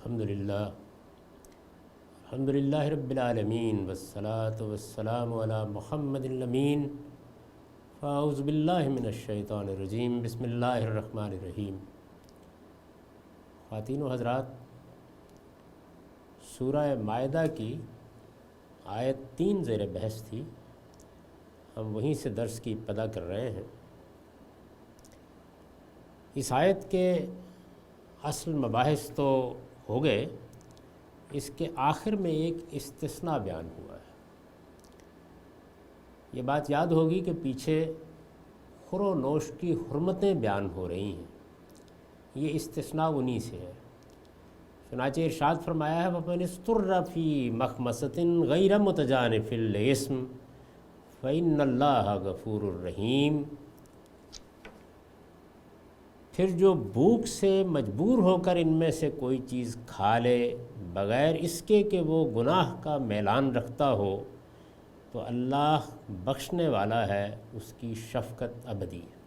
الحمدللہ رب العالمین والصلاة والسلام علی محمد الامین فاعوذ باللہ من الشیطان الرجیم بسم اللہ الرحمن الرحیم۔ خواتین و حضرات، سورہ مائدہ کی آیت 3 زیر بحث تھی، ہم وہیں سے درس کی ابتدا کر رہے ہیں۔ اس آیت کے اصل مباحث تو ہو گئے، اس کے آخر میں ایک استثناء بیان ہوا ہے۔ یہ بات یاد ہوگی کہ پیچھے خور و نوش کی حرمتیں بیان ہو رہی ہیں، یہ استثناء انہی سے ہے۔ چنانچہ ارشاد فرمایا ہے وَمَنِ اضْطُرَّ فِي مَخْمَصَةٍ غَيْرَ مُتَجَانِفٍ لِّإِثْمٍ فَإِنَّ اللَّهَ غَفُورٌ رَحِيمٌ۔ پھر جو بھوک سے مجبور ہو کر ان میں سے کوئی چیز کھا لے بغیر اس کے کہ وہ گناہ کا میلان رکھتا ہو تو اللہ بخشنے والا ہے، اس کی شفقت ابدی ہے۔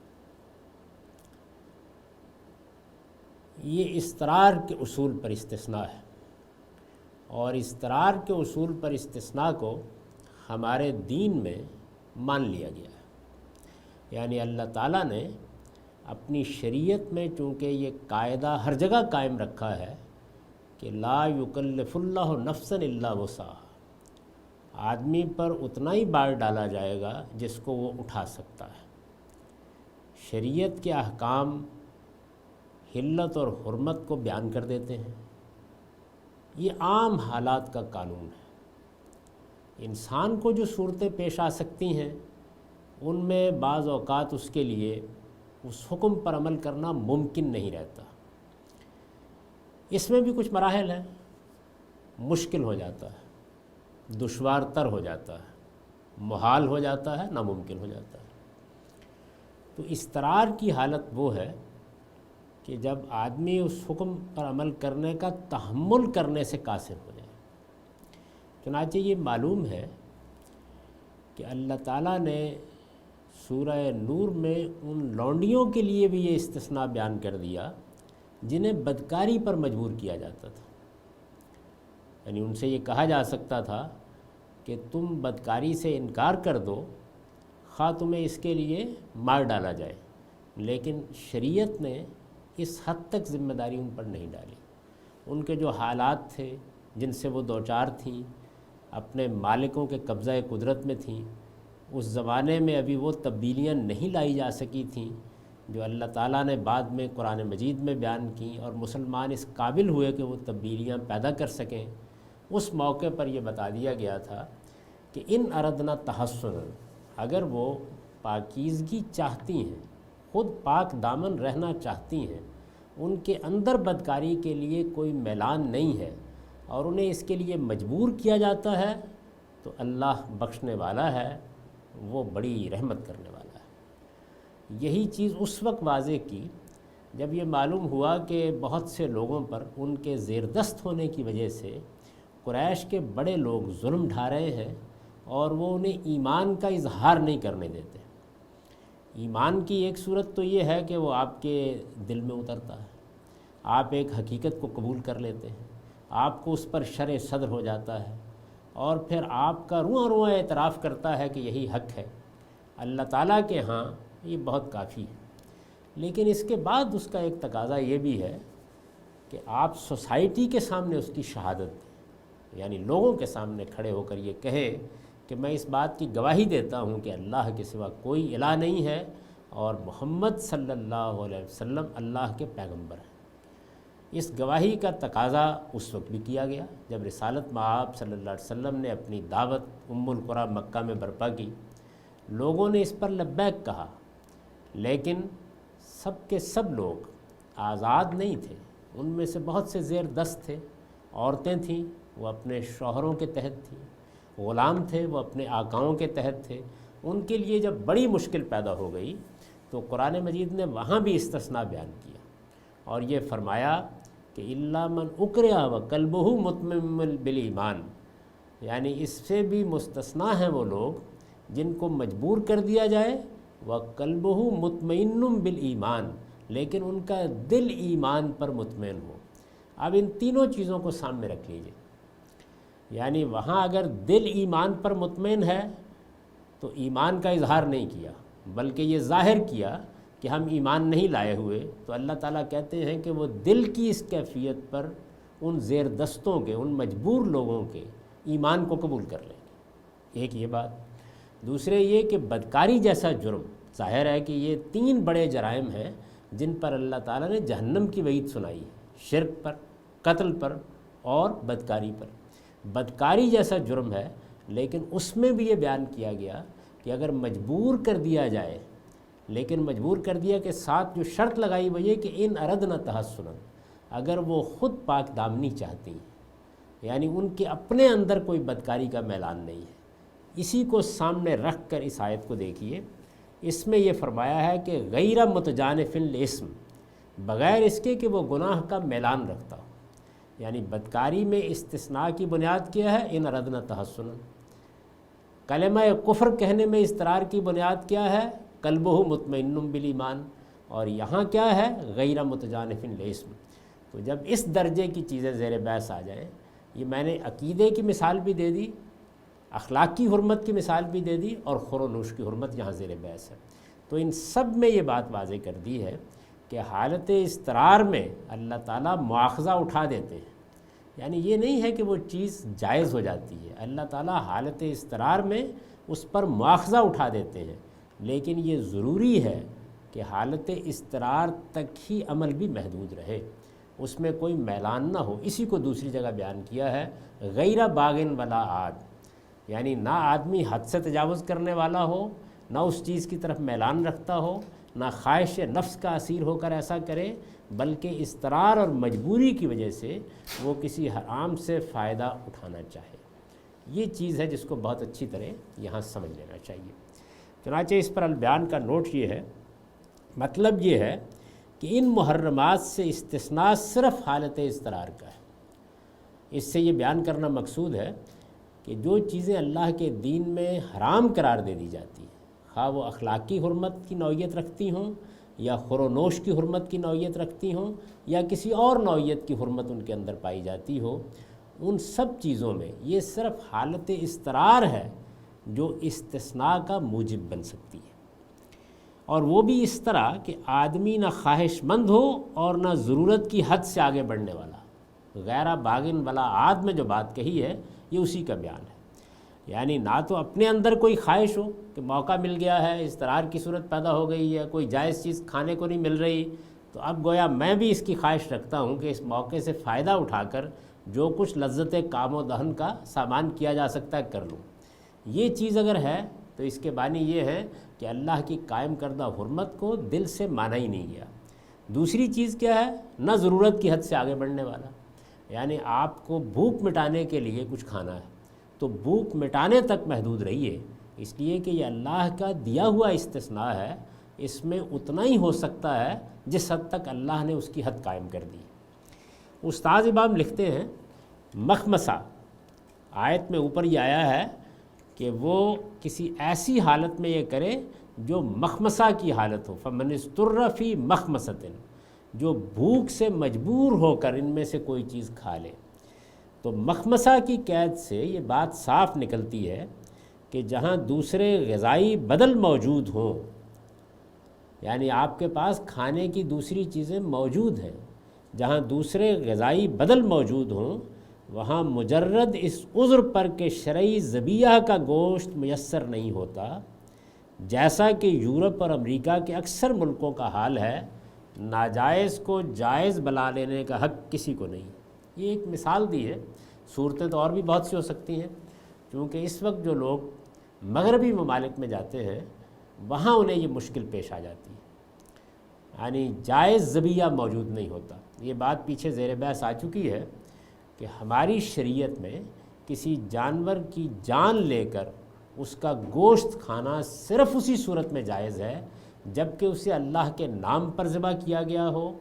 یہ اضطرار کے اصول پر استثناء ہے، اور اضطرار کے اصول پر استثناء کو ہمارے دین میں مان لیا گیا ہے۔ یعنی اللہ تعالیٰ نے اپنی شریعت میں چونکہ یہ قاعدہ ہر جگہ قائم رکھا ہے کہ لا یکلف اللہ نفسا الا وسعہا، آدمی پر اتنا ہی بار ڈالا جائے گا جس کو وہ اٹھا سکتا ہے۔ شریعت کے احکام حلت اور حرمت کو بیان کر دیتے ہیں، یہ عام حالات کا قانون ہے۔ انسان کو جو صورتیں پیش آ سکتی ہیں ان میں بعض اوقات اس کے لیے اس حکم پر عمل کرنا ممکن نہیں رہتا، اس میں بھی کچھ مراحل ہیں، مشکل ہو جاتا ہے، دشوار تر ہو جاتا ہے، محال ہو جاتا ہے، ناممکن ہو جاتا ہے۔ تو اضطرار کی حالت وہ ہے کہ جب آدمی اس حکم پر عمل کرنے کا تحمل کرنے سے قاصر ہو جائے۔ چنانچہ یہ معلوم ہے کہ اللہ تعالیٰ نے سورہ نور میں ان لونڈیوں کے لیے بھی یہ استثناء بیان کر دیا جنہیں بدکاری پر مجبور کیا جاتا تھا۔ یعنی ان سے یہ کہا جا سکتا تھا کہ تم بدکاری سے انکار کر دو، خواہ تمہیں اس کے لیے مار ڈالا جائے، لیکن شریعت نے اس حد تک ذمہ داری ان پر نہیں ڈالی۔ ان کے جو حالات تھے جن سے وہ دوچار تھیں، اپنے مالکوں کے قبضہ قدرت میں تھیں، اس زمانے میں ابھی وہ تبدیلیاں نہیں لائی جا سکی تھیں جو اللہ تعالیٰ نے بعد میں قرآن مجید میں بیان کیں، اور مسلمان اس قابل ہوئے کہ وہ تبدیلیاں پیدا کر سکیں۔ اس موقع پر یہ بتا دیا گیا تھا کہ ان اردنا تحسن، اگر وہ پاکیزگی چاہتی ہیں، خود پاک دامن رہنا چاہتی ہیں، ان کے اندر بدکاری کے لیے کوئی میلان نہیں ہے اور انہیں اس کے لیے مجبور کیا جاتا ہے، تو اللہ بخشنے والا ہے، وہ بڑی رحمت کرنے والا ہے۔ یہی چیز اس وقت واضح کی جب یہ معلوم ہوا کہ بہت سے لوگوں پر ان کے زیر دست ہونے کی وجہ سے قریش کے بڑے لوگ ظلم ڈھا رہے ہیں، اور وہ انہیں ایمان کا اظہار نہیں کرنے دیتے۔ ایمان کی ایک صورت تو یہ ہے کہ وہ آپ کے دل میں اترتا ہے، آپ ایک حقیقت کو قبول کر لیتے ہیں، آپ کو اس پر شرح صدر ہو جاتا ہے، اور پھر آپ کا رواں رواں اعتراف کرتا ہے کہ یہی حق ہے۔ اللہ تعالیٰ کے ہاں یہ بہت کافی ہے، لیکن اس کے بعد اس کا ایک تقاضا یہ بھی ہے کہ آپ سوسائٹی کے سامنے اس کی شہادت دیں، یعنی لوگوں کے سامنے کھڑے ہو کر یہ کہے کہ میں اس بات کی گواہی دیتا ہوں کہ اللہ کے سوا کوئی الہ نہیں ہے، اور محمد صلی اللہ علیہ وسلم اللہ کے پیغمبر ہیں۔ اس گواہی کا تقاضا اس وقت بھی کیا گیا جب رسالت مآب صلی اللہ علیہ وسلم نے اپنی دعوت القریٰ مکہ میں برپا کی۔ لوگوں نے اس پر لبیک کہا، لیکن سب کے سب لوگ آزاد نہیں تھے، ان میں سے بہت سے زیر دست تھے، عورتیں تھیں وہ اپنے شوہروں کے تحت تھیں، غلام تھے وہ اپنے آقاؤں کے تحت تھے۔ ان کے لیے جب بڑی مشکل پیدا ہو گئی تو قرآن مجید نے وہاں بھی استثناء بیان کیا اور یہ فرمایا کہ الا من اکرہ وقلبہ مطمئن بالایمان، یعنی اس سے بھی مستثنیٰ ہیں وہ لوگ جن کو مجبور کر دیا جائے وقلبہ مطمئن بالایمان، لیکن ان کا دل ایمان پر مطمئن ہو۔ اب ان تینوں چیزوں کو سامنے رکھ لیجئے، یعنی وہاں اگر دل ایمان پر مطمئن ہے تو ایمان کا اظہار نہیں کیا بلکہ یہ ظاہر کیا کہ ہم ایمان نہیں لائے ہوئے، تو اللہ تعالیٰ کہتے ہیں کہ وہ دل کی اس کیفیت پر ان زیر دستوں کے، ان مجبور لوگوں کے ایمان کو قبول کر لیں گے۔ ایک یہ بات۔ دوسرے یہ کہ بدکاری جیسا جرم، ظاہر ہے کہ یہ 3 بڑے جرائم ہیں جن پر اللہ تعالیٰ نے جہنم کی وعید سنائی ہے، شرک پر، قتل پر اور بدکاری پر۔ بدکاری جیسا جرم ہے، لیکن اس میں بھی یہ بیان کیا گیا کہ اگر مجبور کر دیا جائے، لیکن مجبور کر دیا کہ ساتھ جو شرط لگائی وہ یہ کہ ان اردنا تحسنا، اگر وہ خود پاک دامنی چاہتی ہیں، یعنی ان کے اپنے اندر کوئی بدکاری کا میلان نہیں ہے۔ اسی کو سامنے رکھ کر اس آیت کو دیکھیے، اس میں یہ فرمایا ہے کہ غیر متجانف للاسم، بغیر اس کے کہ وہ گناہ کا میلان رکھتا ہو، یعنی بدکاری میں استثناء کی بنیاد کیا ہے؟ ان اردنا تحسنا۔ کلمہ کفر کہنے میں اصرار کی بنیاد کیا ہے؟ قلبہ مطمئن بالایمان، اور یہاں کیا ہے؟ غیر متجانف للاسم۔ تو جب اس درجے کی چیزیں زیر بحث آ جائیں، یہ میں نے عقیدے کی مثال بھی دے دی، اخلاق کی حرمت کی مثال بھی دے دی، اور خور و نوش کی حرمت یہاں زیر بحث ہے، تو ان سب میں یہ بات واضح کر دی ہے کہ حالت اضطرار میں اللہ تعالیٰ مواخذہ اٹھا دیتے ہیں، یعنی یہ نہیں ہے کہ وہ چیز جائز ہو جاتی ہے، اللہ تعالیٰ حالت اضطرار میں اس پر مواخذہ اٹھا دیتے ہیں، لیکن یہ ضروری ہے کہ حالت اضطرار تک ہی عمل بھی محدود رہے، اس میں کوئی میلان نہ ہو۔ اسی کو دوسری جگہ بیان کیا ہے غیر باغن ولا عاد، یعنی نہ آدمی حد سے تجاوز کرنے والا ہو، نہ اس چیز کی طرف میلان رکھتا ہو، نہ خواہش نفس کا اسیر ہو کر ایسا کرے، بلکہ اضطرار اور مجبوری کی وجہ سے وہ کسی حرام سے فائدہ اٹھانا چاہے۔ یہ چیز ہے جس کو بہت اچھی طرح یہاں سمجھ لینا چاہیے۔ چنانچہ اس پر البیان کا نوٹ یہ ہے، مطلب یہ ہے کہ ان محرمات سے استثناء صرف حالت اضطرار کا ہے۔ اس سے یہ بیان کرنا مقصود ہے کہ جو چیزیں اللہ کے دین میں حرام قرار دے دی جاتی ہیں، خواہ وہ اخلاقی حرمت کی نوعیت رکھتی ہوں، یا خور و نوش کی حرمت کی نوعیت رکھتی ہوں، یا کسی اور نوعیت کی حرمت ان کے اندر پائی جاتی ہو، ان سب چیزوں میں یہ صرف حالت اضطرار ہے جو استثناء کا موجب بن سکتی ہے، اور وہ بھی اس طرح کہ آدمی نہ خواہش مند ہو اور نہ ضرورت کی حد سے آگے بڑھنے والا۔ غیر باغن ولا عاد میں جو بات کہی ہے یہ اسی کا بیان ہے، یعنی نہ تو اپنے اندر کوئی خواہش ہو کہ موقع مل گیا ہے، اضطرار کی صورت پیدا ہو گئی ہے، کوئی جائز چیز کھانے کو نہیں مل رہی، تو اب گویا میں بھی اس کی خواہش رکھتا ہوں کہ اس موقع سے فائدہ اٹھا کر جو کچھ لذت کام و دہن کا سامان کیا جا سکتا ہے کر لوں۔ یہ چیز اگر ہے تو اس کے معنی یہ ہے کہ اللہ کی قائم کردہ حرمت کو دل سے مانا ہی نہیں گیا۔ دوسری چیز کیا ہے؟ نہ ضرورت کی حد سے آگے بڑھنے والا، یعنی آپ کو بھوک مٹانے کے لیے کچھ کھانا ہے تو بھوک مٹانے تک محدود رہیے، اس لیے کہ یہ اللہ کا دیا ہوا استثناء ہے، اس میں اتنا ہی ہو سکتا ہے جس حد تک اللہ نے اس کی حد قائم کر دی۔ استاد امام لکھتے ہیں مخمصہ، آیت میں اوپر یہ آیا ہے کہ وہ کسی ایسی حالت میں یہ کرے جو مخمصہ کی حالت ہو، فمن اضطر فی مخمصۃ، جو بھوک سے مجبور ہو کر ان میں سے کوئی چیز کھا لے۔ تو مخمصہ کی قید سے یہ بات صاف نکلتی ہے کہ جہاں دوسرے غذائی بدل موجود ہوں، یعنی آپ کے پاس کھانے کی دوسری چیزیں موجود ہیں، جہاں دوسرے غذائی بدل موجود ہوں، وہاں مجرد اس عذر پر کہ شرعی ذبیحہ کا گوشت میسر نہیں ہوتا، جیسا کہ یورپ اور امریکہ کے اکثر ملکوں کا حال ہے، ناجائز کو جائز بنا لینے کا حق کسی کو نہیں۔ یہ ایک مثال دی ہے، صورتیں تو اور بھی بہت سی ہو سکتی ہیں، کیونکہ اس وقت جو لوگ مغربی ممالک میں جاتے ہیں وہاں انہیں یہ مشکل پیش آ جاتی ہے، یعنی جائز ذبیحہ موجود نہیں ہوتا۔ یہ بات پیچھے زیر بحث آ چکی ہے کہ ہماری شریعت میں کسی جانور کی جان لے کر اس کا گوشت کھانا صرف اسی صورت میں جائز ہے جب کہ اسے اللہ کے نام پر ذبح کیا گیا ہو،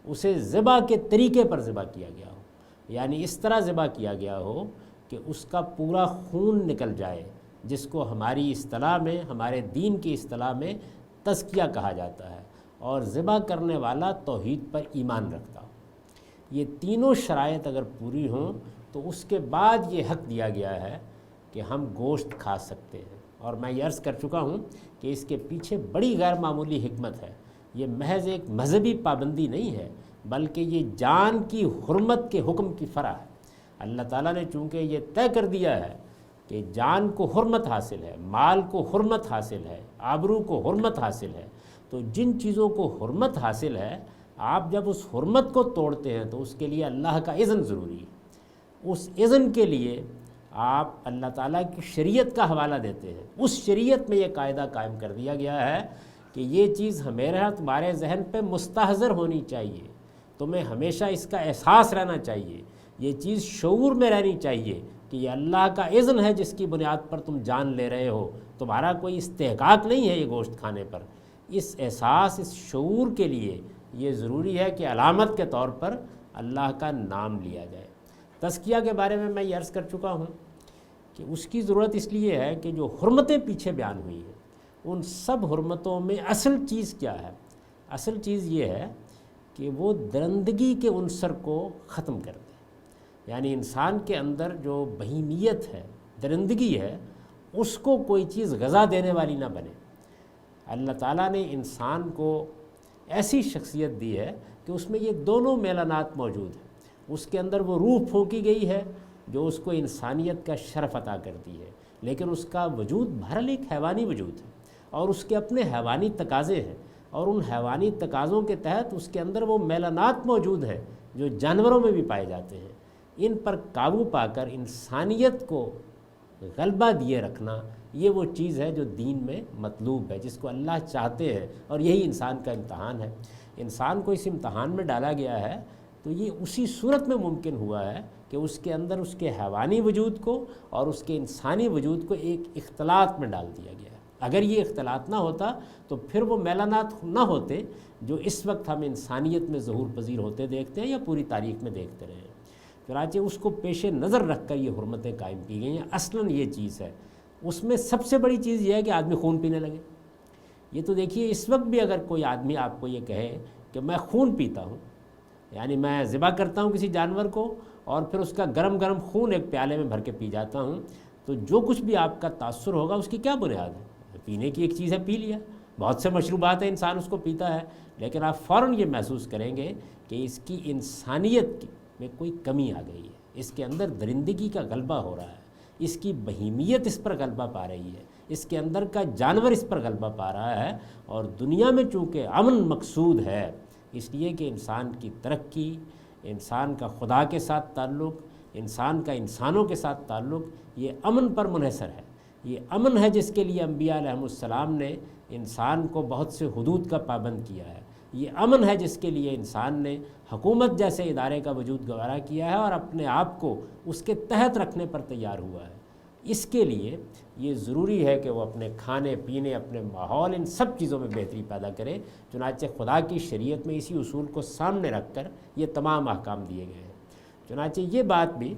اسے ذبح کے طریقے پر ذبح کیا گیا ہو، یعنی اس طرح ذبح کیا گیا ہو کہ اس کا پورا خون نکل جائے، جس کو ہماری اصطلاح میں، ہمارے دین کی اصطلاح میں تزکیہ کہا جاتا ہے، اور ذبح کرنے والا توحید پر ایمان رکھتا ہو۔ یہ تینوں شرائط اگر پوری ہوں تو اس کے بعد یہ حق دیا گیا ہے کہ ہم گوشت کھا سکتے ہیں۔ اور میں یہ عرض کر چکا ہوں کہ اس کے پیچھے بڑی غیر معمولی حکمت ہے۔ یہ محض ایک مذہبی پابندی نہیں ہے، بلکہ یہ جان کی حرمت کے حکم کی فرع ہے۔ اللہ تعالیٰ نے چونکہ یہ طے کر دیا ہے کہ جان کو حرمت حاصل ہے، مال کو حرمت حاصل ہے، آبرو کو حرمت حاصل ہے، تو جن چیزوں کو حرمت حاصل ہے آپ جب اس حرمت کو توڑتے ہیں تو اس کے لیے اللہ کا اذن ضروری ہے۔ اس اذن کے لیے آپ اللہ تعالیٰ کی شریعت کا حوالہ دیتے ہیں۔ اس شریعت میں یہ قاعدہ قائم کر دیا گیا ہے کہ یہ چیز ہمیرا تمہارے ذہن پہ مستحضر ہونی چاہیے، تمہیں ہمیشہ اس کا احساس رہنا چاہیے، یہ چیز شعور میں رہنی چاہیے کہ یہ اللہ کا اذن ہے جس کی بنیاد پر تم جان لے رہے ہو، تمہارا کوئی استحقاق نہیں ہے یہ گوشت کھانے پر۔ اس احساس، اس شعور کے لیے یہ ضروری ہے کہ علامت کے طور پر اللہ کا نام لیا جائے۔ تزکیہ کے بارے میں یہ عرض کر چکا ہوں کہ اس کی ضرورت اس لیے ہے کہ جو حرمتیں پیچھے بیان ہوئی ہیں ان سب حرمتوں میں اصل چیز کیا ہے؟ اصل چیز یہ ہے کہ وہ درندگی کے عنصر کو ختم کر دے، یعنی انسان کے اندر جو بہیمیت ہے، درندگی ہے، اس کو کوئی چیز غذا دینے والی نہ بنے۔ اللہ تعالیٰ نے انسان کو ایسی شخصیت دی ہے کہ اس میں یہ دونوں میلانات موجود ہیں۔ اس کے اندر وہ روح پھونکی گئی ہے جو اس کو انسانیت کا شرف عطا کرتی ہے، لیکن اس کا وجود بہرحال ایک حیوانی وجود ہے اور اس کے اپنے حیوانی تقاضے ہیں، اور ان حیوانی تقاضوں کے تحت اس کے اندر وہ میلانات موجود ہیں جو جانوروں میں بھی پائے جاتے ہیں۔ ان پر قابو پا کر انسانیت کو غلبہ دیے رکھنا، یہ وہ چیز ہے جو دین میں مطلوب ہے، جس کو اللہ چاہتے ہیں، اور یہی انسان کا امتحان ہے۔ انسان کو اس امتحان میں ڈالا گیا ہے تو یہ اسی صورت میں ممکن ہوا ہے کہ اس کے اندر اس کے حیوانی وجود کو اور اس کے انسانی وجود کو ایک اختلاط میں ڈال دیا گیا ہے۔ اگر یہ اختلاط نہ ہوتا تو پھر وہ میلانات نہ ہوتے جو اس وقت ہم انسانیت میں ظہور پذیر ہوتے دیکھتے ہیں یا پوری تاریخ میں دیکھتے رہے ہیں۔ چنانچہ اس کو پیش نظر رکھ کر یہ حرمتیں قائم کی گئی ہیں۔ اصلاً یہ چیز ہے، اس میں سب سے بڑی چیز یہ ہے کہ آدمی خون پینے لگے۔ یہ تو دیکھیے اس وقت بھی اگر کوئی آدمی آپ کو یہ کہے کہ میں خون پیتا ہوں، یعنی میں ذبح کرتا ہوں کسی جانور کو اور پھر اس کا گرم گرم خون ایک پیالے میں بھر کے پی جاتا ہوں، تو جو کچھ بھی آپ کا تاثر ہوگا اس کی کیا بنیاد ہے؟ پینے کی ایک چیز ہے، پی لیا۔ بہت سے مشروبات ہیں انسان اس کو پیتا ہے، لیکن آپ فوراً یہ محسوس کریں گے کہ اس کی انسانیت میں کوئی کمی آ گئی ہے، اس کے اندر درندگی کا غلبہ ہو رہا ہے، اس کی بہیمیت اس پر غلبہ پا رہی ہے، اس کے اندر کا جانور اس پر غلبہ پا رہا ہے۔ اور دنیا میں چونکہ امن مقصود ہے، اس لیے کہ انسان کی ترقی، انسان کا خدا کے ساتھ تعلق، انسان کا انسانوں کے ساتھ تعلق، یہ امن پر منحصر ہے۔ یہ امن ہے جس کے لیے انبیاء علیہ السلام نے انسان کو بہت سے حدود کا پابند کیا ہے۔ یہ امن ہے جس کے لیے انسان نے حکومت جیسے ادارے کا وجود گوارا کیا ہے اور اپنے آپ کو اس کے تحت رکھنے پر تیار ہوا ہے۔ اس کے لیے یہ ضروری ہے کہ وہ اپنے کھانے پینے، اپنے ماحول، ان سب چیزوں میں بہتری پیدا کرے۔ چنانچہ خدا کی شریعت میں اسی اصول کو سامنے رکھ کر یہ تمام احکام دیے گئے ہیں۔ چنانچہ یہ بات بھی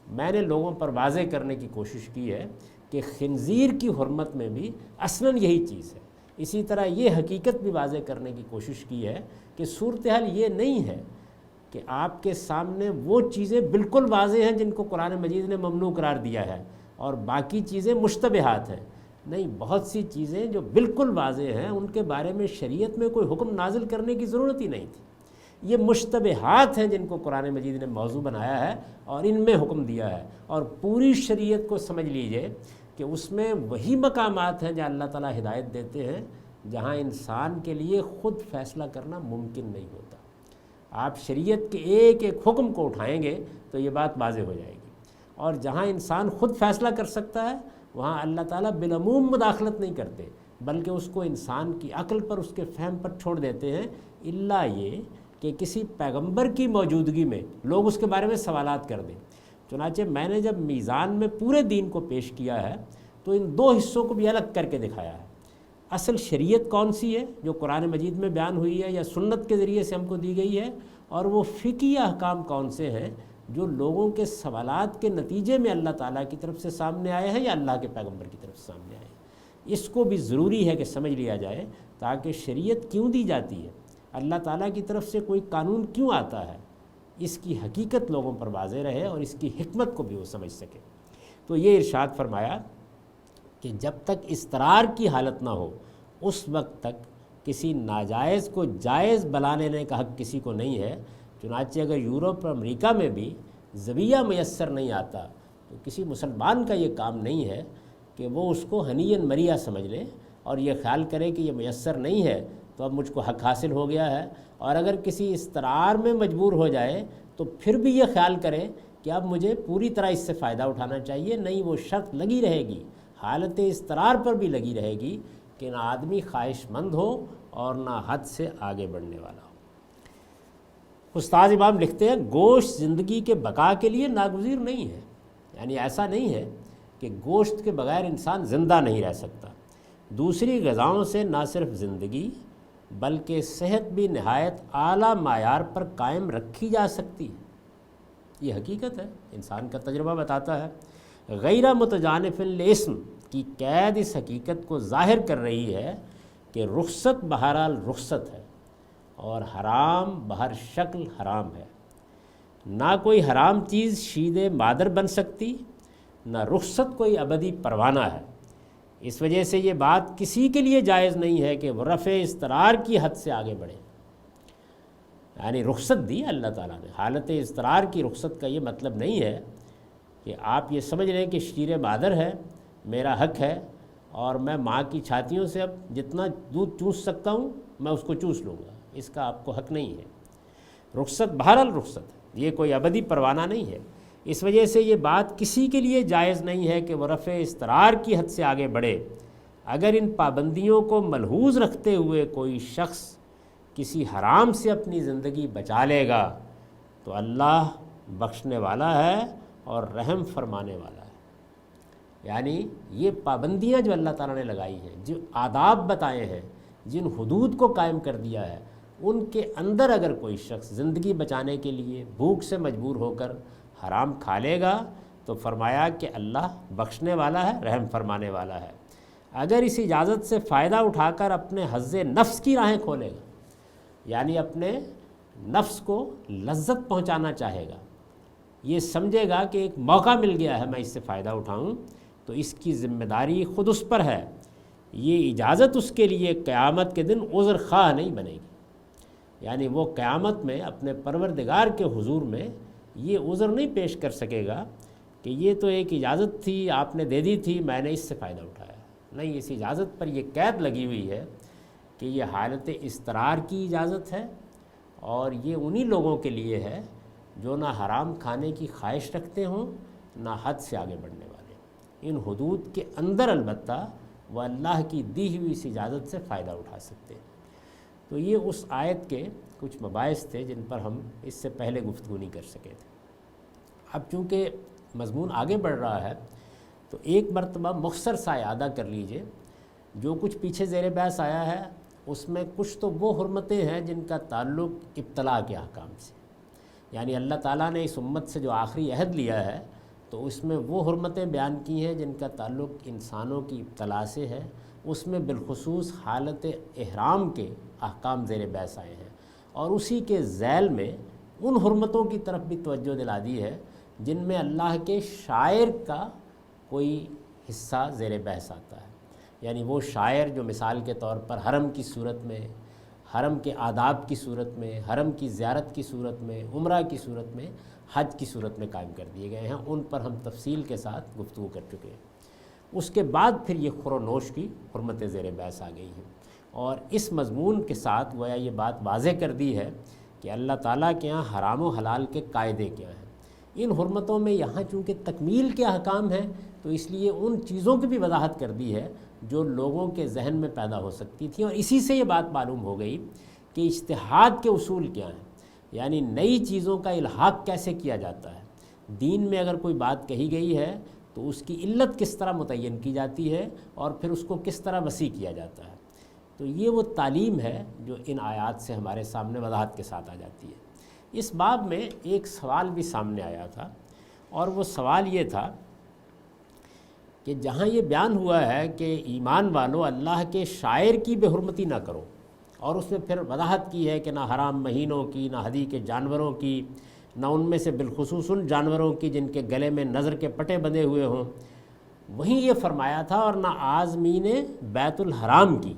میں نے لوگوں پر واضح کرنے کی کوشش کی ہے کہ خنزیر کی حرمت میں بھی اصلاً یہی چیز ہے۔ اسی طرح یہ حقیقت بھی واضح کرنے کی کوشش کی ہے کہ صورتحال یہ نہیں ہے کہ آپ کے سامنے وہ چیزیں بالکل واضح ہیں جن کو قرآن مجید نے ممنوع قرار دیا ہے اور باقی چیزیں مشتبہات ہیں۔ نہیں، بہت سی چیزیں جو بالکل واضح ہیں ان کے بارے میں شریعت میں کوئی حکم نازل کرنے کی ضرورت ہی نہیں تھی۔ یہ مشتبہات ہیں جن کو قرآن مجید نے موضوع بنایا ہے اور ان میں حکم دیا ہے، اور پوری شریعت کو سمجھ لیجئے کہ اس میں وہی مقامات ہیں جہاں اللہ تعالیٰ ہدایت دیتے ہیں، جہاں انسان کے لیے خود فیصلہ کرنا ممکن نہیں ہوتا۔ آپ شریعت کے ایک ایک حکم کو اٹھائیں گے تو یہ بات واضح ہو جائے گی، اور جہاں انسان خود فیصلہ کر سکتا ہے وہاں اللہ تعالیٰ بالعموم مداخلت نہیں کرتے، بلکہ اس کو انسان کی عقل پر، اس کے فہم پر چھوڑ دیتے ہیں، الا یہ کہ کسی پیغمبر کی موجودگی میں لوگ اس کے بارے میں سوالات کر دیں۔ چنانچہ میں نے جب میزان میں پورے دین کو پیش کیا ہے تو ان دو حصوں کو بھی الگ کر کے دکھایا ہے۔ اصل شریعت کون سی ہے جو قرآن مجید میں بیان ہوئی ہے یا سنت کے ذریعے سے ہم کو دی گئی ہے، اور وہ فقہی احکام کون سے ہیں جو لوگوں کے سوالات کے نتیجے میں اللہ تعالیٰ کی طرف سے سامنے آئے ہیں یا اللہ کے پیغمبر کی طرف سے سامنے آئے ہیں۔ اس کو بھی ضروری ہے کہ سمجھ لیا جائے، تاکہ شریعت کیوں دی جاتی ہے، اللہ تعالیٰ کی طرف سے کوئی قانون کیوں آتا ہے، اس کی حقیقت لوگوں پر واضح رہے اور اس کی حکمت کو بھی وہ سمجھ سکے۔ تو یہ ارشاد فرمایا کہ جب تک اضطرار کی حالت نہ ہو اس وقت تک کسی ناجائز کو جائز بنا لینے کا حق کسی کو نہیں ہے۔ چنانچہ اگر یورپ اور امریکہ میں بھی ذبیحہ میسر نہیں آتا تو کسی مسلمان کا یہ کام نہیں ہے کہ وہ اس کو ہنین مریا سمجھ لے اور یہ خیال کرے کہ یہ میسر نہیں ہے تو اب مجھ کو حق حاصل ہو گیا ہے، اور اگر کسی اضطرار میں مجبور ہو جائے تو پھر بھی یہ خیال کرے کہ اب مجھے پوری طرح اس سے فائدہ اٹھانا چاہیے۔ نہیں، وہ شرط لگی رہے گی، حالت اضطرار پر بھی لگی رہے گی کہ نہ آدمی خواہش مند ہو اور نہ حد سے آگے بڑھنے والا ہو۔ استاد امام لکھتے ہیں گوشت زندگی کے بقا کے لیے ناگزیر نہیں ہے، یعنی ایسا نہیں ہے کہ گوشت کے بغیر انسان زندہ نہیں رہ سکتا۔ دوسری غذاؤں سے نہ صرف زندگی بلکہ صحت بھی نہایت اعلیٰ معیار پر قائم رکھی جا سکتی ہے۔ یہ حقیقت ہے، انسان کا تجربہ بتاتا ہے۔ غیر متجانف الاسم کی قید اس حقیقت کو ظاہر کر رہی ہے کہ رخصت بہرحال رخصت ہے اور حرام بہر شکل حرام ہے۔ نہ کوئی حرام چیز شید مادر بن سکتی، نہ رخصت کوئی ابدی پروانہ ہے۔ اس وجہ سے یہ بات کسی کے لیے جائز نہیں ہے کہ وہ رفع اضطرار کی حد سے آگے بڑھے۔ یعنی رخصت دی اللہ تعالیٰ نے، حالت اضطرار کی رخصت کا یہ مطلب نہیں ہے کہ آپ یہ سمجھ رہے ہیں کہ شیر مادر ہے، میرا حق ہے اور میں ماں کی چھاتیوں سے اب جتنا دودھ چوس سکتا ہوں میں اس کو چوس لوں گا، اس کا آپ کو حق نہیں ہے۔ رخصت بہرحال رخصت ہے، یہ کوئی ابدی پروانہ نہیں ہے۔ اس وجہ سے یہ بات کسی کے لیے جائز نہیں ہے کہ وہ رفع اضطرار کی حد سے آگے بڑھے۔ اگر ان پابندیوں کو ملحوظ رکھتے ہوئے کوئی شخص کسی حرام سے اپنی زندگی بچا لے گا تو اللہ بخشنے والا ہے اور رحم فرمانے والا ہے۔ یعنی یہ پابندیاں جو اللہ تعالیٰ نے لگائی ہیں، جو آداب بتائے ہیں، جن حدود کو قائم کر دیا ہے، ان کے اندر اگر کوئی شخص زندگی بچانے کے لیے بھوک سے مجبور ہو کر حرام کھا لے گا تو فرمایا کہ اللہ بخشنے والا ہے، رحم فرمانے والا ہے۔ اگر اس اجازت سے فائدہ اٹھا کر اپنے حظ نفس کی راہیں کھولے گا، یعنی اپنے نفس کو لذت پہنچانا چاہے گا، یہ سمجھے گا کہ ایک موقع مل گیا ہے میں اس سے فائدہ اٹھاؤں، تو اس کی ذمہ داری خود اس پر ہے۔ یہ اجازت اس کے لیے قیامت کے دن عذر خواہ نہیں بنے گی، یعنی وہ قیامت میں اپنے پروردگار کے حضور میں یہ عذر نہیں پیش کر سکے گا کہ یہ تو ایک اجازت تھی، آپ نے دے دی تھی، میں نے اس سے فائدہ اٹھایا۔ نہیں، اس اجازت پر یہ قید لگی ہوئی ہے کہ یہ حالت اضطرار کی اجازت ہے اور یہ انہی لوگوں کے لیے ہے جو نہ حرام کھانے کی خواہش رکھتے ہوں نہ حد سے آگے بڑھنے والے۔ ان حدود کے اندر البتہ وہ اللہ کی دی ہوئی اس اجازت سے فائدہ اٹھا سکتے ہیں۔ تو یہ اس آیت کے کچھ مباحث تھے جن پر ہم اس سے پہلے گفتگو نہیں کر سکے تھے۔ اب چونکہ مضمون آگے بڑھ رہا ہے تو ایک مرتبہ مختصر سا اعادہ کر لیجئے۔ جو کچھ پیچھے زیر بحث آیا ہے اس میں کچھ تو وہ حرمتیں ہیں جن کا تعلق ابتلا کے احکام سے، یعنی اللہ تعالیٰ نے اس امت سے جو آخری عہد لیا ہے تو اس میں وہ حرمتیں بیان کی ہیں جن کا تعلق انسانوں کی ابتلا سے ہے۔ اس میں بالخصوص حالت احرام کے احکام زیر بحث آئے ہیں، اور اسی کے ذیل میں ان حرمتوں کی طرف بھی توجہ دلا دی ہے جن میں اللہ کے شاعر کا کوئی حصہ زیر بحث آتا ہے، یعنی وہ شاعر جو مثال کے طور پر حرم کی صورت میں، حرم کے آداب کی صورت میں، حرم کی زیارت کی صورت میں، عمرہ کی صورت میں، حج کی صورت میں قائم کر دیے گئے ہیں، ان پر ہم تفصیل کے ساتھ گفتگو کر چکے ہیں۔ اس کے بعد پھر یہ خور و نوش کی حرمتیں زیر بحث آ گئی ہیں، اور اس مضمون کے ساتھ گویا یہ بات واضح کر دی ہے کہ اللہ تعالیٰ کے ہاں حرام و حلال کے قاعدے کیا ہیں۔ ان حرمتوں میں یہاں چونکہ تکمیل کے احکام ہیں تو اس لیے ان چیزوں کی بھی وضاحت کر دی ہے جو لوگوں کے ذہن میں پیدا ہو سکتی تھیں، اور اسی سے یہ بات معلوم ہو گئی کہ اجتہاد کے اصول کیا ہیں، یعنی نئی چیزوں کا الحاق کیسے کیا جاتا ہے۔ دین میں اگر کوئی بات کہی گئی ہے تو اس کی علت کس طرح متعین کی جاتی ہے اور پھر اس کو کس طرح وسیع کیا جاتا ہے۔ تو یہ وہ تعلیم ہے جو ان آیات سے ہمارے سامنے وضاحت کے ساتھ آ جاتی ہے۔ اس باب میں ایک سوال بھی سامنے آیا تھا، اور وہ سوال یہ تھا کہ جہاں یہ بیان ہوا ہے کہ ایمان والو اللہ کے شاعر کی بے حرمتی نہ کرو، اور اس میں پھر وضاحت کی ہے کہ نہ حرام مہینوں کی، نہ ہدی کے جانوروں کی، نہ ان میں سے بالخصوص ان جانوروں کی جن کے گلے میں نظر کے پٹے بندھے ہوئے ہوں، وہیں یہ فرمایا تھا، اور نہ عازمین بیت الحرام کی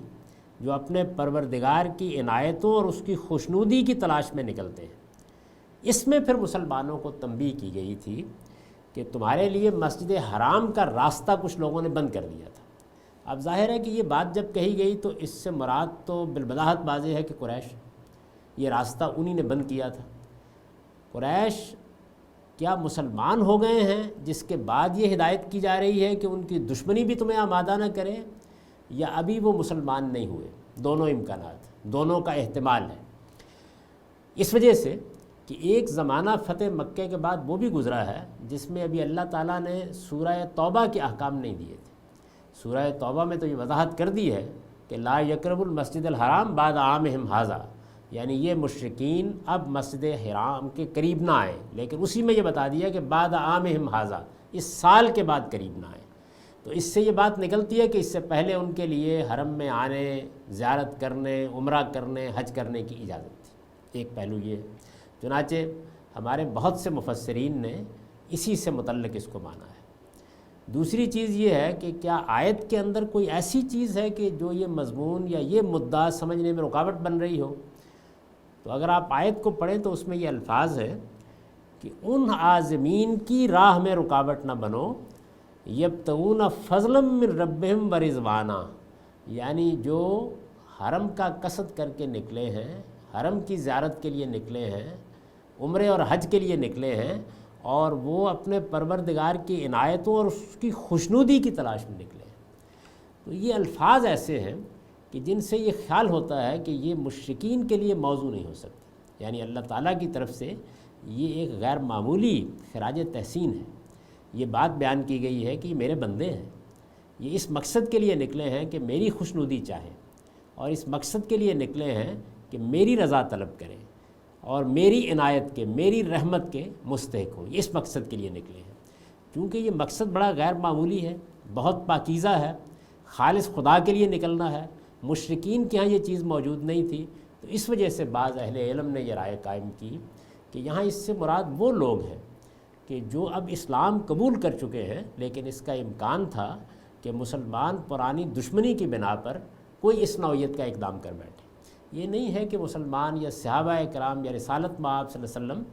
جو اپنے پروردگار کی عنایتوں اور اس کی خوشنودی کی تلاش میں نکلتے ہیں۔ اس میں پھر مسلمانوں کو تنبیہ کی گئی تھی کہ تمہارے لیے مسجد حرام کا راستہ کچھ لوگوں نے بند کر دیا تھا۔ اب ظاہر ہے کہ یہ بات جب کہی گئی تو اس سے مراد تو بالبداہت واضح ہے کہ قریش، یہ راستہ انہی نے بند کیا تھا۔ قریش کیا مسلمان ہو گئے ہیں جس کے بعد یہ ہدایت کی جا رہی ہے کہ ان کی دشمنی بھی تمہیں آمادہ نہ کرے، یا ابھی وہ مسلمان نہیں ہوئے؟ دونوں امکانات، دونوں کا احتمال ہے۔ اس وجہ سے کہ ایک زمانہ فتح مکہ کے بعد وہ بھی گزرا ہے جس میں ابھی اللہ تعالیٰ نے سورہ توبہ کے احکام نہیں دیے تھے۔ سورہ توبہ میں تو یہ وضاحت کر دی ہے کہ لا یقربوا المسجد الحرام بعد عامہم ھذا، یعنی یہ مشرکین اب مسجد حرام کے قریب نہ آئیں، لیکن اسی میں یہ بتا دیا کہ بعد عامہم ھذا، اس سال کے بعد قریب نہ آئیں۔ تو اس سے یہ بات نکلتی ہے کہ اس سے پہلے ان کے لیے حرم میں آنے، زیارت کرنے، عمرہ کرنے، حج کرنے کی اجازت تھی۔ ایک پہلو یہ ہے، چنانچہ ہمارے بہت سے مفسرین نے اسی سے متعلق اس کو مانا ہے۔ دوسری چیز یہ ہے کہ کیا آیت کے اندر کوئی ایسی چیز ہے کہ جو یہ مضمون یا یہ مدعا سمجھنے میں رکاوٹ بن رہی ہو؟ تو اگر آپ آیت کو پڑھیں تو اس میں یہ الفاظ ہے کہ ان عازمین کی راہ میں رکاوٹ نہ بنو، یبتغون فضلا من ربہم ورضوانا، یعنی جو حرم کا قصد کر کے نکلے ہیں، حرم کی زیارت کے لیے نکلے ہیں، عمرے اور حج کے لیے نکلے ہیں، اور وہ اپنے پروردگار کی عنایتوں اور اس کی خوشنودی کی تلاش میں نکلے ہیں۔ تو یہ الفاظ ایسے ہیں کہ جن سے یہ خیال ہوتا ہے کہ یہ مشرکین کے لیے موضوع نہیں ہو سکتے، یعنی اللہ تعالیٰ کی طرف سے یہ ایک غیر معمولی خراج تحسین ہے۔ یہ بات بیان کی گئی ہے کہ یہ میرے بندے ہیں، یہ اس مقصد کے لیے نکلے ہیں کہ میری خوشنودی چاہیں، اور اس مقصد کے لیے نکلے ہیں کہ میری رضا طلب کریں اور میری عنایت کے، میری رحمت کے مستحق ہوں۔ اس مقصد کے لیے نکلے ہیں۔ کیونکہ یہ مقصد بڑا غیر معمولی ہے، بہت پاکیزہ ہے، خالص خدا کے لیے نکلنا ہے۔ مشرکین کے ہاں یہ چیز موجود نہیں تھی، تو اس وجہ سے بعض اہل علم نے یہ رائے قائم کی کہ یہاں اس سے مراد وہ لوگ ہیں کہ جو اب اسلام قبول کر چکے ہیں، لیکن اس کا امکان تھا کہ مسلمان پرانی دشمنی کی بنا پر کوئی اس نوعیت کا اقدام کر بیٹھے۔ یہ نہیں ہے کہ مسلمان یا صحابہ کرام یا رسالت مآب صلی اللہ علیہ وسلم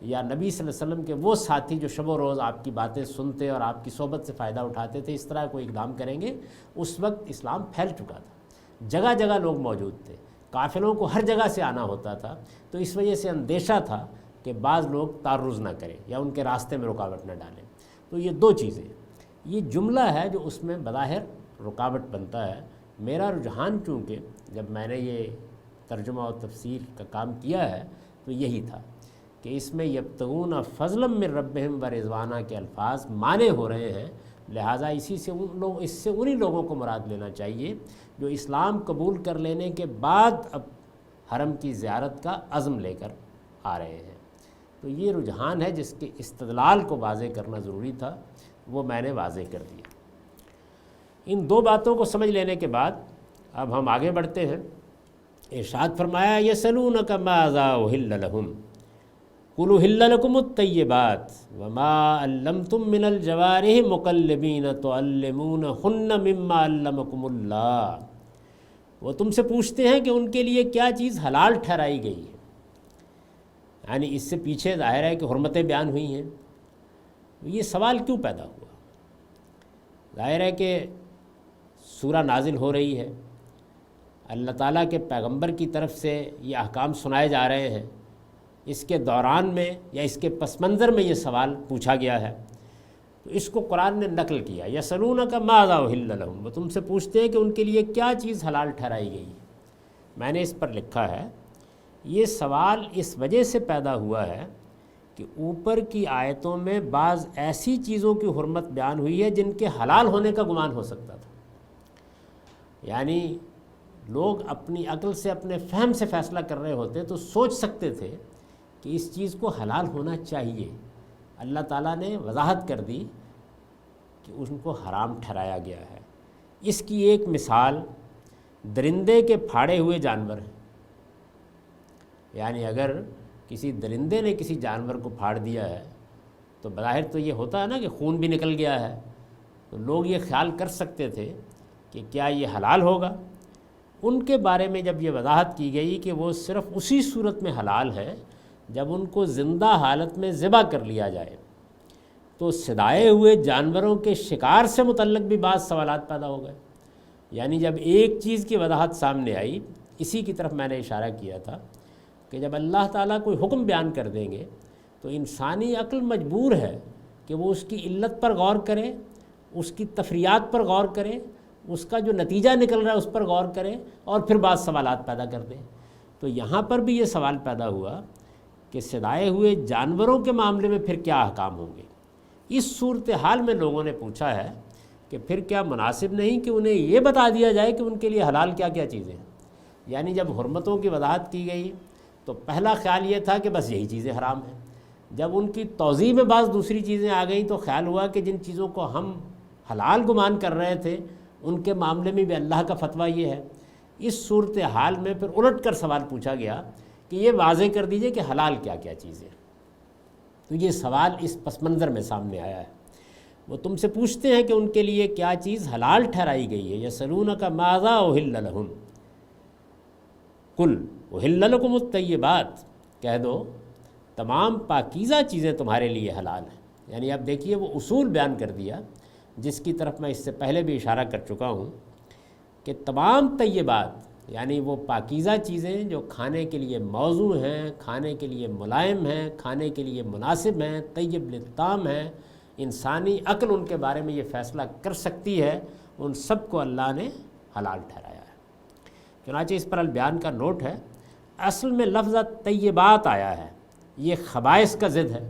یا نبی صلی اللہ علیہ وسلم کے وہ ساتھی جو شب و روز آپ کی باتیں سنتے اور آپ کی صحبت سے فائدہ اٹھاتے تھے، اس طرح کوئی اقدام کریں گے۔ اس وقت اسلام پھیل چکا تھا، جگہ جگہ لوگ موجود تھے، قافلوں کو ہر جگہ سے آنا ہوتا تھا، تو اس وجہ سے اندیشہ تھا کہ بعض لوگ تعرض نہ کریں یا ان کے راستے میں رکاوٹ نہ ڈالیں۔ تو یہ دو چیزیں، یہ جملہ ہے جو اس میں بظاہر رکاوٹ بنتا ہے۔ میرا رجحان چونکہ جب میں نے یہ ترجمہ و تفسیر کا کام کیا ہے تو یہی تھا کہ اس میں یبتغون فضلا من ربہم ورضوانا کے الفاظ مانے ہو رہے ہیں، لہٰذا اس سے انہی لوگوں کو مراد لینا چاہیے جو اسلام قبول کر لینے کے بعد اب حرم کی زیارت کا عزم لے کر آ رہے ہیں۔ تو یہ رجحان ہے جس کے استدلال کو واضح کرنا ضروری تھا، وہ میں نے واضح کر دیا۔ ان دو باتوں کو سمجھ لینے کے بعد اب ہم آگے بڑھتے ہیں۔ ارشاد فرمایا یسألونک ماذا احل لہم قل احل لکم الطیبات وما علمتم من الجوارح مقلبین تعلمونہن مما علمکم اللہ۔ وہ تم سے پوچھتے ہیں کہ ان کے لیے کیا چیز حلال ٹھہرائی گئی ہے، یعنی اس سے پیچھے ظاہر ہے کہ حرمتیں بیان ہوئی ہیں۔ یہ سوال کیوں پیدا ہوا؟ ظاہر ہے کہ سورہ نازل ہو رہی ہے، اللہ تعالیٰ کے پیغمبر کی طرف سے یہ احکام سنائے جا رہے ہیں، اس کے دوران میں یا اس کے پس منظر میں یہ سوال پوچھا گیا ہے، تو اس کو قرآن نے نقل کیا۔ یسألونک ماذا احل لہم، وہ تم سے پوچھتے ہیں کہ ان کے لیے کیا چیز حلال ٹھہرائی گئی ہے۔ میں نے اس پر لکھا ہے یہ سوال اس وجہ سے پیدا ہوا ہے کہ اوپر کی آیتوں میں بعض ایسی چیزوں کی حرمت بیان ہوئی ہے جن کے حلال ہونے کا گمان ہو سکتا تھا، یعنی لوگ اپنی عقل سے، اپنے فہم سے فیصلہ کر رہے ہوتے تو سوچ سکتے تھے کہ اس چیز کو حلال ہونا چاہیے۔ اللہ تعالیٰ نے وضاحت کر دی کہ ان کو حرام ٹھہرایا گیا ہے۔ اس کی ایک مثال درندے کے پھاڑے ہوئے جانور ہیں، یعنی اگر کسی درندے نے کسی جانور کو پھاڑ دیا ہے تو بظاہر تو یہ ہوتا ہے نا کہ خون بھی نکل گیا ہے، تو لوگ یہ خیال کر سکتے تھے کہ کیا یہ حلال ہوگا۔ ان کے بارے میں جب یہ وضاحت کی گئی کہ وہ صرف اسی صورت میں حلال ہے جب ان کو زندہ حالت میں ذبح کر لیا جائے، تو صدائے ہوئے جانوروں کے شکار سے متعلق بھی بعض سوالات پیدا ہو گئے۔ یعنی جب ایک چیز کی وضاحت سامنے آئی، اسی کی طرف میں نے اشارہ کیا تھا کہ جب اللہ تعالیٰ کوئی حکم بیان کر دیں گے تو انسانی عقل مجبور ہے کہ وہ اس کی علت پر غور کرے، اس کی تفریعات پر غور کرے، اس کا جو نتیجہ نکل رہا ہے اس پر غور کرے، اور پھر بعض سوالات پیدا کر دیں۔ تو یہاں پر بھی یہ سوال پیدا ہوا کہ صدائے ہوئے جانوروں کے معاملے میں پھر کیا احکام ہوں گے۔ اس صورتحال میں لوگوں نے پوچھا ہے کہ پھر کیا مناسب نہیں کہ انہیں یہ بتا دیا جائے کہ ان کے لیے حلال کیا کیا چیزیں ہیں۔ یعنی جب حرمتوں کی وضاحت کی گئی تو پہلا خیال یہ تھا کہ بس یہی چیزیں حرام ہیں۔ جب ان کی توضیح میں بعض دوسری چیزیں آ گئیں تو خیال ہوا کہ جن چیزوں کو ہم حلال گمان کر رہے تھے ان کے معاملے میں بھی اللہ کا فتویٰ یہ ہے۔ اس صورتحال میں پھر الٹ کر سوال پوچھا گیا کہ یہ واضح کر دیجئے کہ حلال کیا کیا چیزیں ہیں۔ تو یہ سوال اس پس منظر میں سامنے آیا ہے۔ وہ تم سے پوچھتے ہیں کہ ان کے لیے کیا چیز حلال ٹھہرائی گئی ہے۔ یسألونک ماذا احل لہم قل احل لکم الطیبات، کہہ دو تمام پاکیزہ چیزیں تمہارے لیے حلال ہیں۔ یعنی اب دیکھیے وہ اصول بیان کر دیا جس کی طرف میں اس سے پہلے بھی اشارہ کر چکا ہوں کہ تمام طیبات یعنی وہ پاکیزہ چیزیں جو کھانے کے لیے موزوں ہیں، کھانے کے لیے ملائم ہیں، کھانے کے لیے مناسب ہیں، طیب للطعام ہیں، انسانی عقل ان کے بارے میں یہ فیصلہ کر سکتی ہے، ان سب کو اللہ نے حلال ٹھہرایا ہے۔ چنانچہ اس پر البیان کا نوٹ ہے، اصل میں لفظ طیبات آیا ہے، یہ خبائث کا ضد ہے۔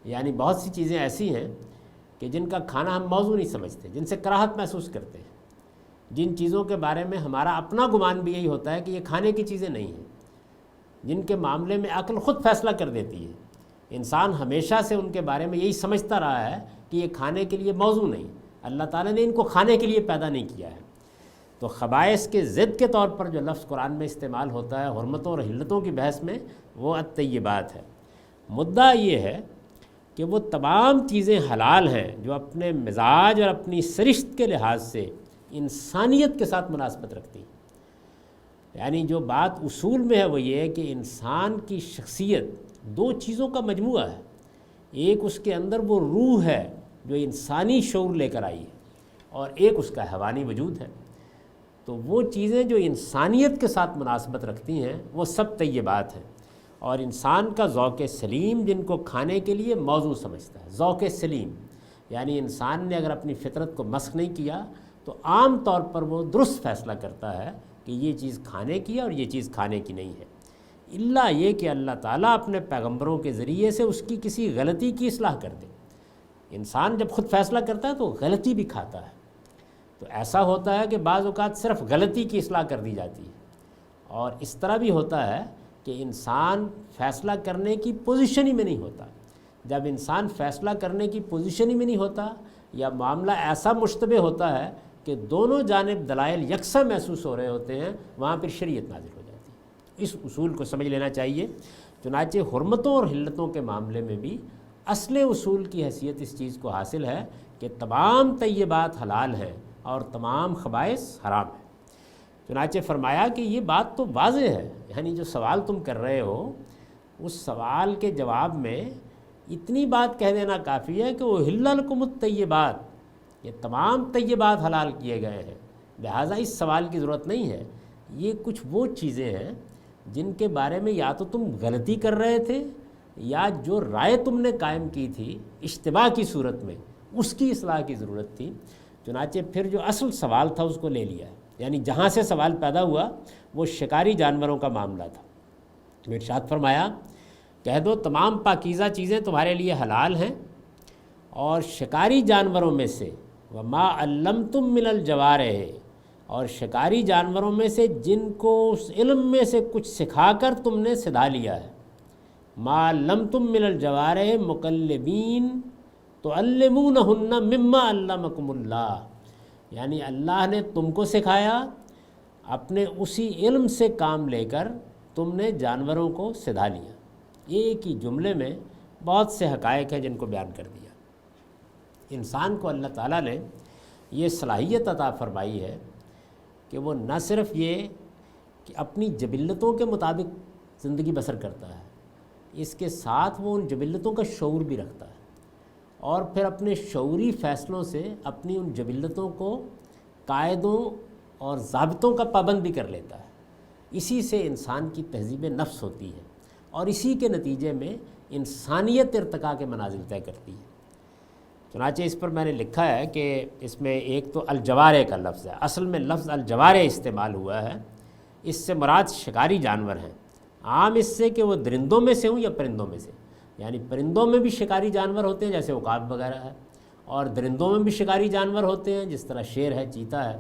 یعنی بہت سی چیزیں ایسی ہیں کہ جن کا کھانا ہم موضوع نہیں سمجھتے، جن سے کراہت محسوس کرتے ہیں، جن چیزوں کے بارے میں ہمارا اپنا گمان بھی یہی ہوتا ہے کہ یہ کھانے کی چیزیں نہیں ہیں، جن کے معاملے میں عقل خود فیصلہ کر دیتی ہے۔ انسان ہمیشہ سے ان کے بارے میں یہی سمجھتا رہا ہے کہ یہ کھانے کے لیے موضوع نہیں، اللہ تعالیٰ نے ان کو کھانے کے لیے پیدا نہیں کیا ہے۔ تو خبائث کے ضد کے طور پر جو لفظ قرآن میں استعمال ہوتا ہے حرمتوں اور حلتوں کی بحث میں، وہ الطیبات ہے۔ مدعا یہ ہے کہ وہ تمام چیزیں حلال ہیں جو اپنے مزاج اور اپنی سرشت کے لحاظ سے انسانیت کے ساتھ مناسبت رکھتی ہیں۔ یعنی جو بات اصول میں ہے وہ یہ ہے کہ انسان کی شخصیت دو چیزوں کا مجموعہ ہے، ایک اس کے اندر وہ روح ہے جو انسانی شعور لے کر آئی ہے، اور ایک اس کا حیوانی وجود ہے۔ تو وہ چیزیں جو انسانیت کے ساتھ مناسبت رکھتی ہیں وہ سب طیبات ہیں، اور انسان کا ذوق سلیم جن کو کھانے کے لیے موضوع سمجھتا ہے، ذوق سلیم یعنی انسان نے اگر اپنی فطرت کو مسخ نہیں کیا تو عام طور پر وہ درست فیصلہ کرتا ہے کہ یہ چیز کھانے کی ہے اور یہ چیز کھانے کی نہیں ہے، الا یہ کہ اللہ تعالیٰ اپنے پیغمبروں کے ذریعے سے اس کی کسی غلطی کی اصلاح کر دے۔ انسان جب خود فیصلہ کرتا ہے تو غلطی بھی کھاتا ہے۔ تو ایسا ہوتا ہے کہ بعض اوقات صرف غلطی کی اصلاح کر دی جاتی ہے، اور اس طرح بھی ہوتا ہے کہ انسان فیصلہ کرنے کی پوزیشن ہی میں نہیں ہوتا۔ جب انسان فیصلہ کرنے کی پوزیشن ہی میں نہیں ہوتا یا معاملہ ایسا مشتبہ ہوتا ہے کہ دونوں جانب دلائل یکساں محسوس ہو رہے ہوتے ہیں، وہاں پھر شریعت نازل ہو جاتی ہے۔ اس اصول کو سمجھ لینا چاہیے۔ چنانچہ حرمتوں اور حلتوں کے معاملے میں بھی اصل اصول کی حیثیت اس چیز کو حاصل ہے کہ تمام طیبات حلال ہیں اور تمام خبائث حرام ہیں۔ چنانچہ فرمایا کہ یہ بات تو واضح ہے، یعنی جو سوال تم کر رہے ہو اس سوال کے جواب میں اتنی بات کہہ دینا کافی ہے کہ احل لکم الطیبات، یہ تمام طیبات حلال کیے گئے ہیں، لہٰذا اس سوال کی ضرورت نہیں ہے۔ یہ کچھ وہ چیزیں ہیں جن کے بارے میں یا تو تم غلطی کر رہے تھے یا جو رائے تم نے قائم کی تھی اشتباہ کی صورت میں اس کی اصلاح کی ضرورت تھی۔ چنانچہ پھر جو اصل سوال تھا اس کو لے لیا ہے، یعنی جہاں سے سوال پیدا ہوا وہ شکاری جانوروں کا معاملہ تھا۔ تو ارشاد فرمایا کہہ دو تمام پاکیزہ چیزیں تمہارے لیے حلال ہیں، اور شکاری جانوروں میں سے وما علمتم من الجوارح، اور شکاری جانوروں میں سے جن کو اس علم میں سے کچھ سکھا کر تم نے سدھا لیا ہے، ما علمتم من الجوارح مکلبین تعلمونہن مما علمکم اللہ، یعنی اللہ نے تم کو سکھایا، اپنے اسی علم سے کام لے کر تم نے جانوروں کو سدھا لیا۔ ایک ہی جملے میں بہت سے حقائق ہیں جن کو بیان کر دیا۔ انسان کو اللہ تعالیٰ نے یہ صلاحیت عطا فرمائی ہے کہ وہ نہ صرف یہ کہ اپنی جبلتوں کے مطابق زندگی بسر کرتا ہے، اس کے ساتھ وہ ان جبلتوں کا شعور بھی رکھتا ہے، اور پھر اپنے شعوری فیصلوں سے اپنی ان جبلتوں کو قاعدوں اور ضابطوں کا پابند بھی کر لیتا ہے۔ اسی سے انسان کی تہذیب نفس ہوتی ہے، اور اسی کے نتیجے میں انسانیت ارتقاء کے منازل طے کرتی ہے۔ چنانچہ اس پر میں نے لکھا ہے کہ اس میں ایک تو الجوارے کا لفظ ہے، اصل میں لفظ الجوارے استعمال ہوا ہے، اس سے مراد شکاری جانور ہیں، عام اس سے کہ وہ درندوں میں سے ہوں یا پرندوں میں سے، یعنی پرندوں میں بھی شکاری جانور ہوتے ہیں جیسے عقاب وغیرہ ہے، اور درندوں میں بھی شکاری جانور ہوتے ہیں جس طرح شیر ہے، چیتا ہے،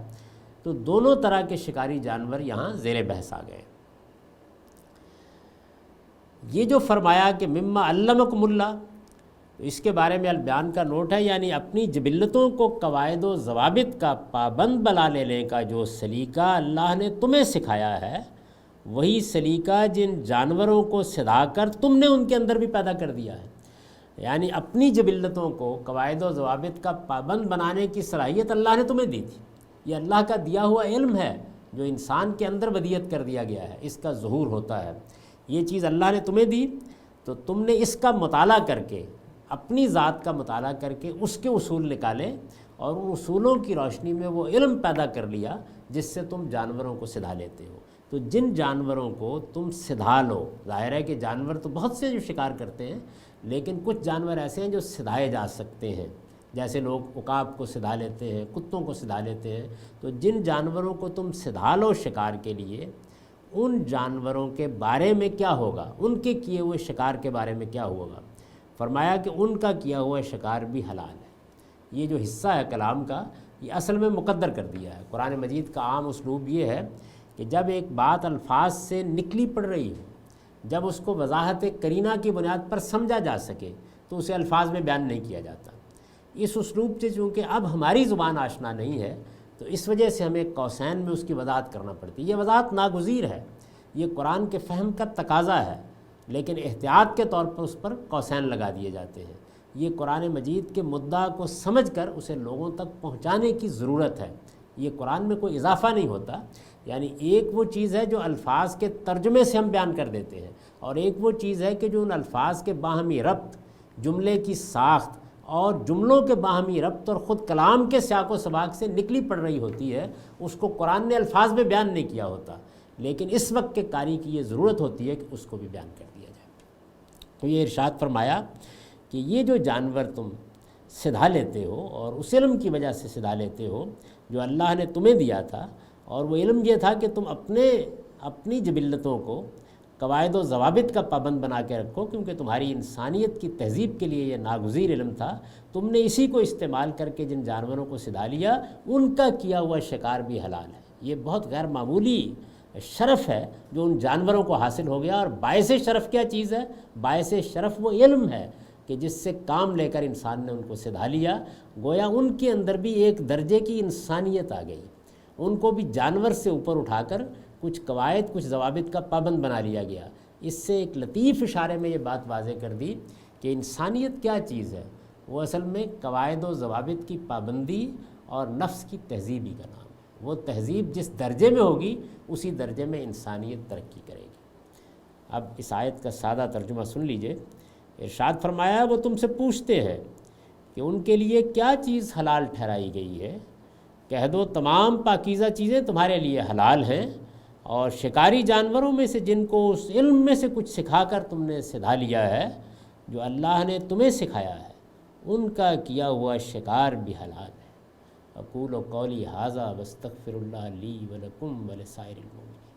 تو دونوں طرح کے شکاری جانور یہاں زیر بحث آ گئے۔ یہ جو فرمایا کہ مما علمکم اللہ، تو اس کے بارے میں البیان کا نوٹ ہے، یعنی اپنی جبلتوں کو قواعد و ضوابط کا پابند بنا لینے کا جو سلیقہ اللہ نے تمہیں سکھایا ہے، وہی سلیقہ جن جانوروں کو سدھا کر تم نے ان کے اندر بھی پیدا کر دیا ہے۔ یعنی اپنی جبلتوں کو قواعد و ضوابط کا پابند بنانے کی صلاحیت اللہ نے تمہیں دی تھی، یہ اللہ کا دیا ہوا علم ہے جو انسان کے اندر ودیت کر دیا گیا ہے، اس کا ظہور ہوتا ہے، یہ چیز اللہ نے تمہیں دی، تو تم نے اس کا مطالعہ کر کے، اپنی ذات کا مطالعہ کر کے اس کے اصول نکالے، اور ان اصولوں کی روشنی میں وہ علم پیدا کر لیا جس سے تم جانوروں کو سدھا لیتے ہو۔ تو جن جانوروں کو تم سدھا لو، ظاہر ہے کہ جانور تو بہت سے جو شکار کرتے ہیں، لیکن کچھ جانور ایسے ہیں جو سدھائے جا سکتے ہیں، جیسے لوگ عقاب کو سدھا لیتے ہیں، کتوں کو سدھا لیتے ہیں، تو جن جانوروں کو تم سدھا لو شکار کے لیے، ان جانوروں کے بارے میں کیا ہوگا، ان کے کیے ہوئے شکار کے بارے میں کیا ہوگا؟ فرمایا کہ ان کا کیا ہوا شکار بھی حلال ہے۔ یہ جو حصہ ہے کلام کا، یہ اصل میں مقدر کر دیا ہے۔ قرآن مجید کا عام اسلوب یہ ہے کہ جب ایک بات الفاظ سے نکلی پڑ رہی ہو، جب اس کو وضاحت قرینہ کی بنیاد پر سمجھا جا سکے تو اسے الفاظ میں بیان نہیں کیا جاتا۔ اس اسلوب سے چونکہ اب ہماری زبان آشنا نہیں ہے، تو اس وجہ سے ہمیں قوسین میں اس کی وضاحت کرنا پڑتی ہے۔ یہ وضاحت ناگزیر ہے، یہ قرآن کے فہم کا تقاضا ہے، لیکن احتیاط کے طور پر اس پر قوسین لگا دیے جاتے ہیں۔ یہ قرآن مجید کے مدعا کو سمجھ کر اسے لوگوں تک پہنچانے کی ضرورت ہے، یہ قرآن میں کوئی اضافہ نہیں ہوتا۔ یعنی ایک وہ چیز ہے جو الفاظ کے ترجمے سے ہم بیان کر دیتے ہیں، اور ایک وہ چیز ہے کہ جو ان الفاظ کے باہمی ربط، جملے کی ساخت اور جملوں کے باہمی ربط اور خود کلام کے سیاق و سباق سے نکلی پڑ رہی ہوتی ہے، اس کو قرآن نے الفاظ میں بیان نہیں کیا ہوتا، لیکن اس وقت کے قاری کی یہ ضرورت ہوتی ہے کہ اس کو بھی بیان کر دیا جائے۔ تو یہ ارشاد فرمایا کہ یہ جو جانور تم سدھا لیتے ہو، اور اس علم کی وجہ سے سدھا لیتے ہو جو اللہ نے تمہیں دیا تھا، اور وہ علم یہ تھا کہ تم اپنی جبلتوں کو قواعد و ضوابط کا پابند بنا کے رکھو، کیونکہ تمہاری انسانیت کی تہذیب کے لیے یہ ناگزیر علم تھا۔ تم نے اسی کو استعمال کر کے جن جانوروں کو سدھا لیا، ان کا کیا ہوا شکار بھی حلال ہے۔ یہ بہت غیر معمولی شرف ہے جو ان جانوروں کو حاصل ہو گیا، اور باعث شرف کیا چیز ہے؟ باعث شرف وہ علم ہے کہ جس سے کام لے کر انسان نے ان کو سدھا لیا، گویا ان کے اندر بھی ایک درجے کی انسانیت آ گئی، ان کو بھی جانور سے اوپر اٹھا کر کچھ قواعد، کچھ ضوابط کا پابند بنا لیا گیا۔ اس سے ایک لطیف اشارے میں یہ بات واضح کر دی کہ انسانیت کیا چیز ہے، وہ اصل میں قواعد و ضوابط کی پابندی اور نفس کی تہذیب ہی کا نام ہے۔ وہ تہذیب جس درجے میں ہوگی، اسی درجے میں انسانیت ترقی کرے گی۔ اب اس آیت کا سادہ ترجمہ سن لیجئے۔ ارشاد فرمایا وہ تم سے پوچھتے ہیں کہ ان کے لیے کیا چیز حلال ٹھہرائی گئی ہے، کہہ دو تمام پاکیزہ چیزیں تمہارے لیے حلال ہیں، اور شکاری جانوروں میں سے جن کو اس علم میں سے کچھ سکھا کر تم نے سدھا لیا ہے، جو اللہ نے تمہیں سکھایا ہے، ان کا کیا ہوا شکار بھی حلال ہے۔ اقول قولی ھذا واستغفر اللہ لی ولکم ولسائر المؤمنین۔